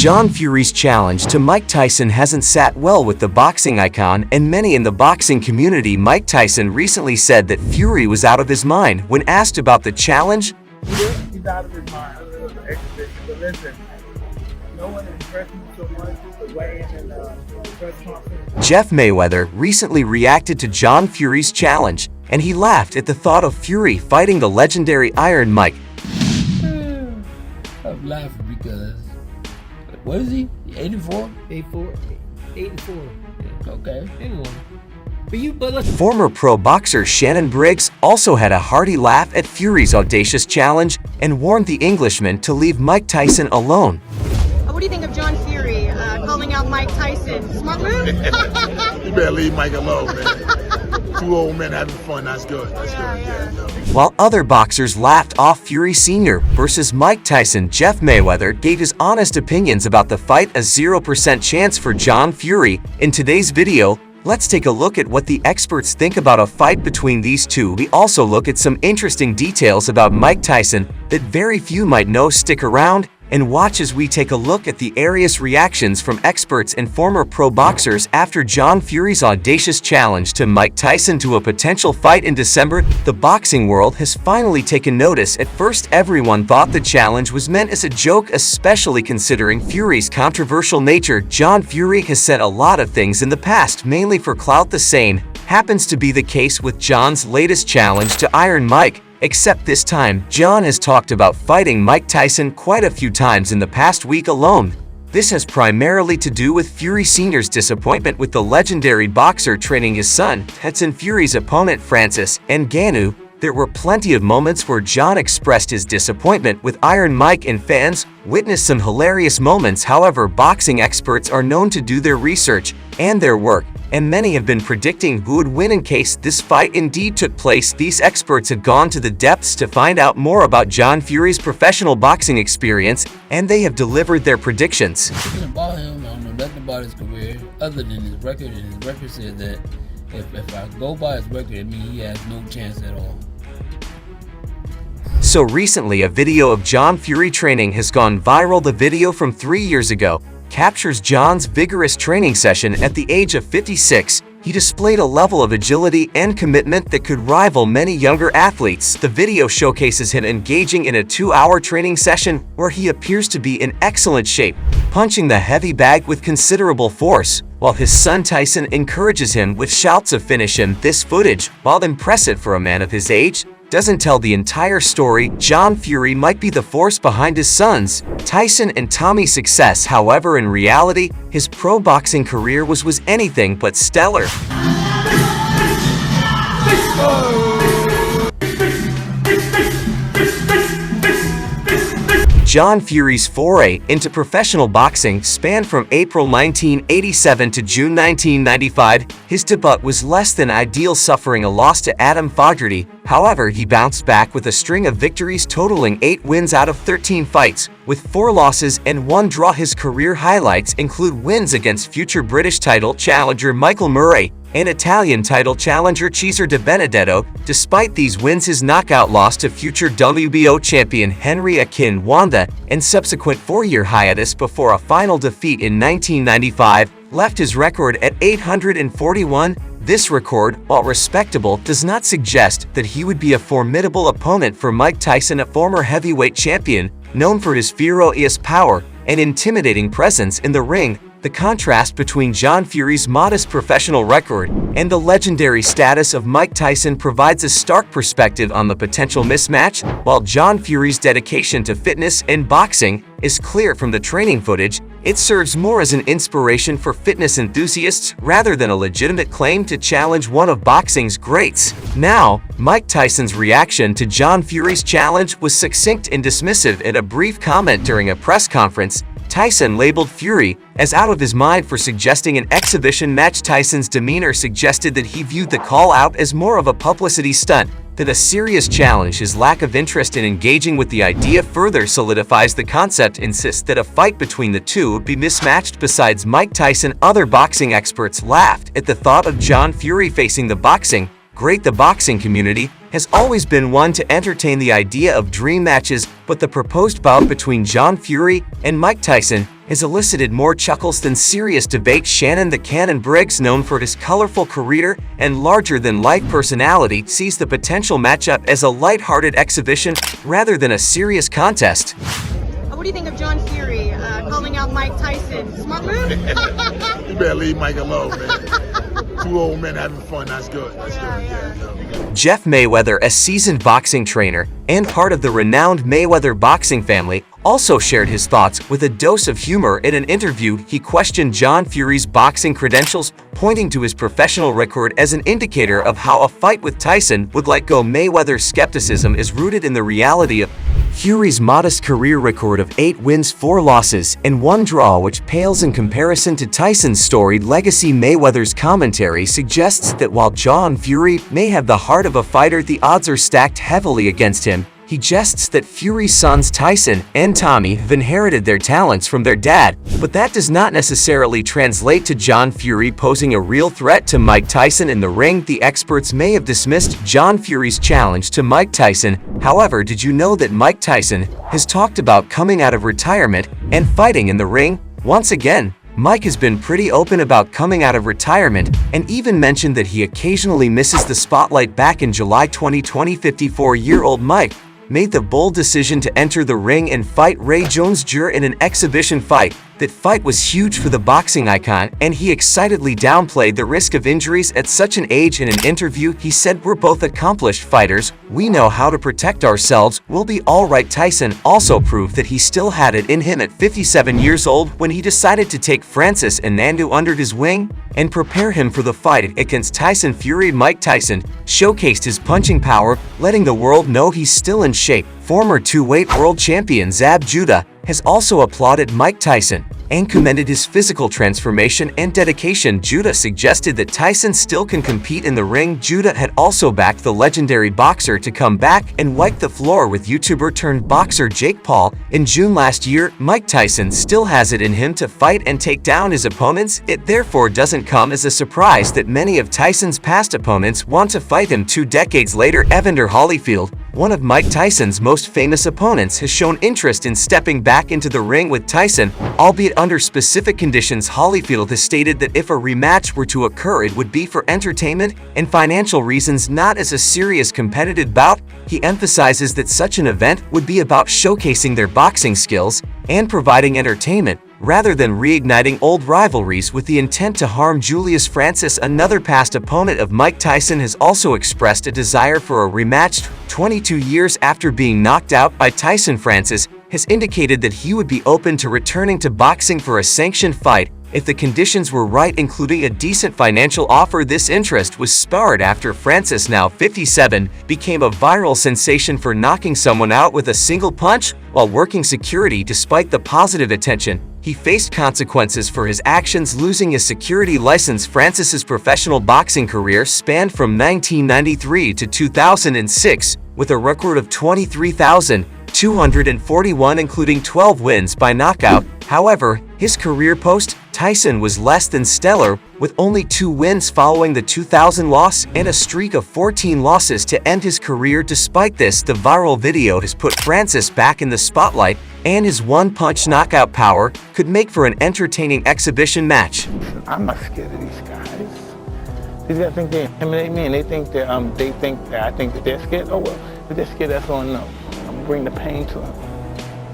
John Fury's challenge to Mike Tyson hasn't sat well with the boxing icon and many in the boxing community. Mike Tyson recently said that Fury was out of his mind when asked about the challenge. He's out of his mind. The exhibition. But listen, no one impressed me so much the way in the press conference. Jeff Mayweather recently reacted to John Fury's challenge, and he laughed at the thought of Fury fighting the legendary Iron Mike. I'm laughing because, what is he? 84? 84. Okay. Anyone. Former pro boxer Shannon Briggs also had a hearty laugh at Fury's audacious challenge and warned the Englishman to leave Mike Tyson alone. What do you think of John Fury calling out Mike Tyson? Smart move? You better leave Mike alone, man. Two old men having fun, that's good. That's good. Yeah. No. While other boxers laughed off Fury Sr. versus Mike Tyson, Jeff Mayweather gave his honest opinions about the fight. A 0% chance for John Fury. In today's video, let's take a look at what the experts think about a fight between these two. We also look at some interesting details about Mike Tyson that very few might know. Stick around and watch as we take a look at the various reactions from experts and former pro boxers after John Fury's audacious challenge to Mike Tyson to a potential fight in December. The boxing world has finally taken notice. At first, everyone thought the challenge was meant as a joke, especially considering Fury's controversial nature. John Fury has said a lot of things in the past, mainly for clout. The same happens to be the case with John's latest challenge to Iron Mike. Except this time, John has talked about fighting Mike Tyson quite a few times in the past week alone. This has primarily to do with Fury Sr.'s disappointment with the legendary boxer training his son. Tyson Fury's opponent Francis Ngannou. There were plenty of moments where John expressed his disappointment with Iron Mike, and fans witnessed some hilarious moments. However, boxing experts are known to do their research and their work, and many have been predicting who would win in case this fight indeed took place. These experts have gone to the depths to find out more about John Fury's professional boxing experience, and they have delivered their predictions. Speaking about him, I don't know nothing about his career other than his record, and his record said that if I go by his record, it means he has no chance at all. So recently, a video of John Fury training has gone viral. The video from 3 years ago captures John's vigorous training session. At the age of 56, he displayed a level of agility and commitment that could rival many younger athletes. The video showcases him engaging in a 2-hour training session where he appears to be in excellent shape, punching the heavy bag with considerable force, while his son Tyson encourages him with shouts of "finish him." This footage, while impressive for a man of his age, doesn't tell the entire story. John Fury might be the force behind his sons Tyson and Tommy's success. However, in reality, his pro boxing career was anything but stellar. John Fury's foray into professional boxing spanned from April 1987 to June 1995. His debut was less than ideal, suffering a loss to Adam Fogarty. However, he bounced back with a string of victories totaling 8 wins out of 13 fights, with 4 losses and 1 draw. His career highlights include wins against future British title challenger Michael Murray and Italian title challenger Cesare Di Benedetto. Despite these wins, his knockout loss to future WBO champion Henry Akinwanda and subsequent 4-year hiatus before a final defeat in 1995 left his record at 841. This record, while respectable, does not suggest that he would be a formidable opponent for Mike Tyson, a former heavyweight champion known for his ferocious power and intimidating presence in the ring. The contrast between John Fury's modest professional record and the legendary status of Mike Tyson provides a stark perspective on the potential mismatch. While John Fury's dedication to fitness and boxing is clear from the training footage, it serves more as an inspiration for fitness enthusiasts rather than a legitimate claim to challenge one of boxing's greats. Now, Mike Tyson's reaction to John Fury's challenge was succinct and dismissive. In a brief comment during a press conference, Tyson labeled Fury as out of his mind for suggesting an exhibition match. Tyson's demeanor suggested that he viewed the call-out as more of a publicity stunt than a serious challenge. His lack of interest in engaging with the idea further solidifies the concept. Insists that a fight between the two would be mismatched. Besides Mike Tyson, other boxing experts laughed at the thought of John Fury facing the boxing great. The boxing community has always been one to entertain the idea of dream matches, but the proposed bout between John Fury and Mike Tyson has elicited more chuckles than serious debate. Shannon the Cannon Briggs, known for his colorful career and larger-than-life personality, sees the potential matchup as a light-hearted exhibition rather than a serious contest. What do you think of John Fury calling out Mike Tyson? Smart move? You better leave Mike alone, man. Two old men having fun. That's good. That's good. Yeah. Jeff Mayweather, a seasoned boxing trainer and part of the renowned Mayweather boxing family, also shared his thoughts with a dose of humor. In an interview, he questioned John Fury's boxing credentials, pointing to his professional record as an indicator of how a fight with Tyson would go. Mayweather's skepticism is rooted in the reality of Fury's modest career record of 8 wins, 4 losses, and 1 draw, which pales in comparison to Tyson's storied legacy. Mayweather's commentary suggests that while John Fury may have the heart of a fighter, the odds are stacked heavily against him. He jests that Fury's sons Tyson and Tommy have inherited their talents from their dad, but that does not necessarily translate to John Fury posing a real threat to Mike Tyson in the ring. The experts may have dismissed John Fury's challenge to Mike Tyson. However, did you know that Mike Tyson has talked about coming out of retirement and fighting in the ring? Once again, Mike has been pretty open about coming out of retirement and even mentioned that he occasionally misses the spotlight. Back in July 2020, 54-year-old Mike made the bold decision to enter the ring and fight Ray Jones Jr. in an exhibition fight. That fight was huge for the boxing icon, and he excitedly downplayed the risk of injuries at such an age. In an interview, he said, "We're both accomplished fighters. We know how to protect ourselves. We'll be all right." Tyson also proved that he still had it in him at 57 years old when he decided to take Francis Ngannou under his wing and prepare him for the fight against Tyson Fury. Mike Tyson showcased his punching power, letting the world know he's still in shape. Former 2-weight world champion Zab Judah has also applauded Mike Tyson and commended his physical transformation and dedication. Judah suggested that Tyson still can compete in the ring. Judah had also backed the legendary boxer to come back and wipe the floor with YouTuber turned boxer Jake Paul in June last year. Mike Tyson still has it in him to fight and take down his opponents. It therefore doesn't come as a surprise that many of Tyson's past opponents want to fight him 2 decades later. Evander Holyfield, one of Mike Tyson's most famous opponents, has shown interest in stepping back into the ring with Tyson, albeit under specific conditions. Holyfield has stated that if a rematch were to occur, it would be for entertainment and financial reasons, not as a serious competitive bout. He emphasizes that such an event would be about showcasing their boxing skills and providing entertainment, rather than reigniting old rivalries with the intent to harm. Julius Francis, another past opponent of Mike Tyson, has also expressed a desire for a rematch. 22 years after being knocked out by Tyson, Francis has indicated that he would be open to returning to boxing for a sanctioned fight if the conditions were right, including a decent financial offer. This interest was sparred after Francis, now 57, became a viral sensation for knocking someone out with a single punch while working security. Despite the positive attention, he faced consequences for his actions, losing his security license. Francis's professional boxing career spanned from 1993 to 2006, with a record of 23,241, including 12 wins by knockout. However, his career post-Tyson was less than stellar, with only 2 wins following the 2000 loss and a streak of 14 losses to end his career. Despite this, the viral video has put Francis back in the spotlight, and his one-punch knockout power could make for an entertaining exhibition match. I'm not scared of these guys. These guys think they intimidate me, and they think that I think that they're scared. Oh well, if they're scared, that's all I know. I'm gonna bring the pain to them,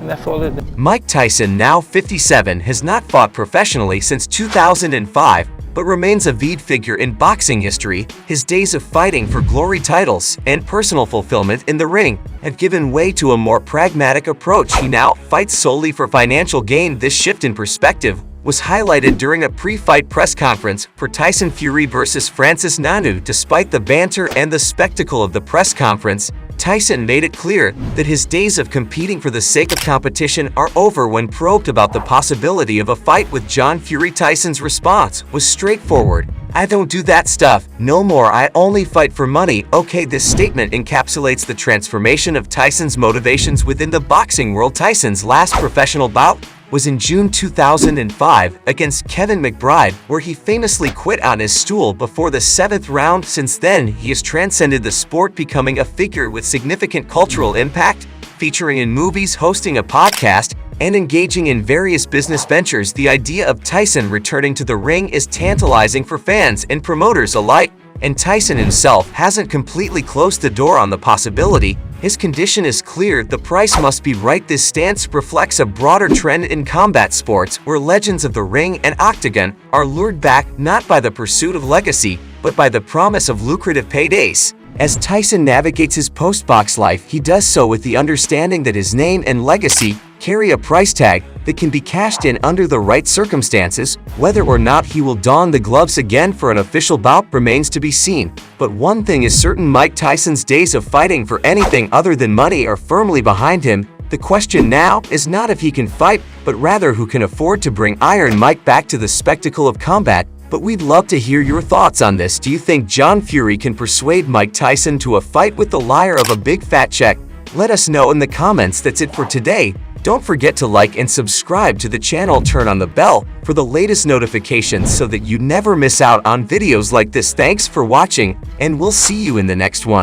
and that's all it is. Mike Tyson, now 57, has not fought professionally since 2005, but remains a avid figure in boxing history. His days of fighting for glory, titles, and personal fulfillment in the ring have given way to a more pragmatic approach. He now fights solely for financial gain. This shift in perspective was highlighted during a pre-fight press conference for Tyson Fury versus Francis Ngannou. Despite the banter and the spectacle of the press conference, Tyson made it clear that his days of competing for the sake of competition are over. When probed about the possibility of a fight with John Fury, Tyson's response was straightforward: "I don't do that stuff no more. I only fight for money." Okay, this statement encapsulates the transformation of Tyson's motivations within the boxing world. Tyson's last professional bout was in June 2005 against Kevin McBride, where he famously quit on his stool before the 7th round. Since then, he has transcended the sport, becoming a figure with significant cultural impact, featuring in movies, hosting a podcast, and engaging in various business ventures, the idea of Tyson returning to the ring is tantalizing for fans and promoters alike. And Tyson himself hasn't completely closed the door on the possibility. His condition is clear, the price must be right. This stance reflects a broader trend in combat sports where legends of the ring and octagon are lured back not by the pursuit of legacy, but by the promise of lucrative paydays. As Tyson navigates his post-box life, he does so with the understanding that his name and legacy carry a price tag that can be cashed in under the right circumstances. Whether or not he will don the gloves again for an official bout remains to be seen. But one thing is certain, Mike Tyson's days of fighting for anything other than money are firmly behind him. The question now is not if he can fight, but rather who can afford to bring Iron Mike back to the spectacle of combat. But we'd love to hear your thoughts on this. Do you think John Fury can persuade Mike Tyson to a fight with the liar of a big fat check? Let us know in the comments. That's it for today. Don't forget to like and subscribe to the channel. Turn on the bell for the latest notifications so that you never miss out on videos like this. Thanks for watching, and we'll see you in the next one.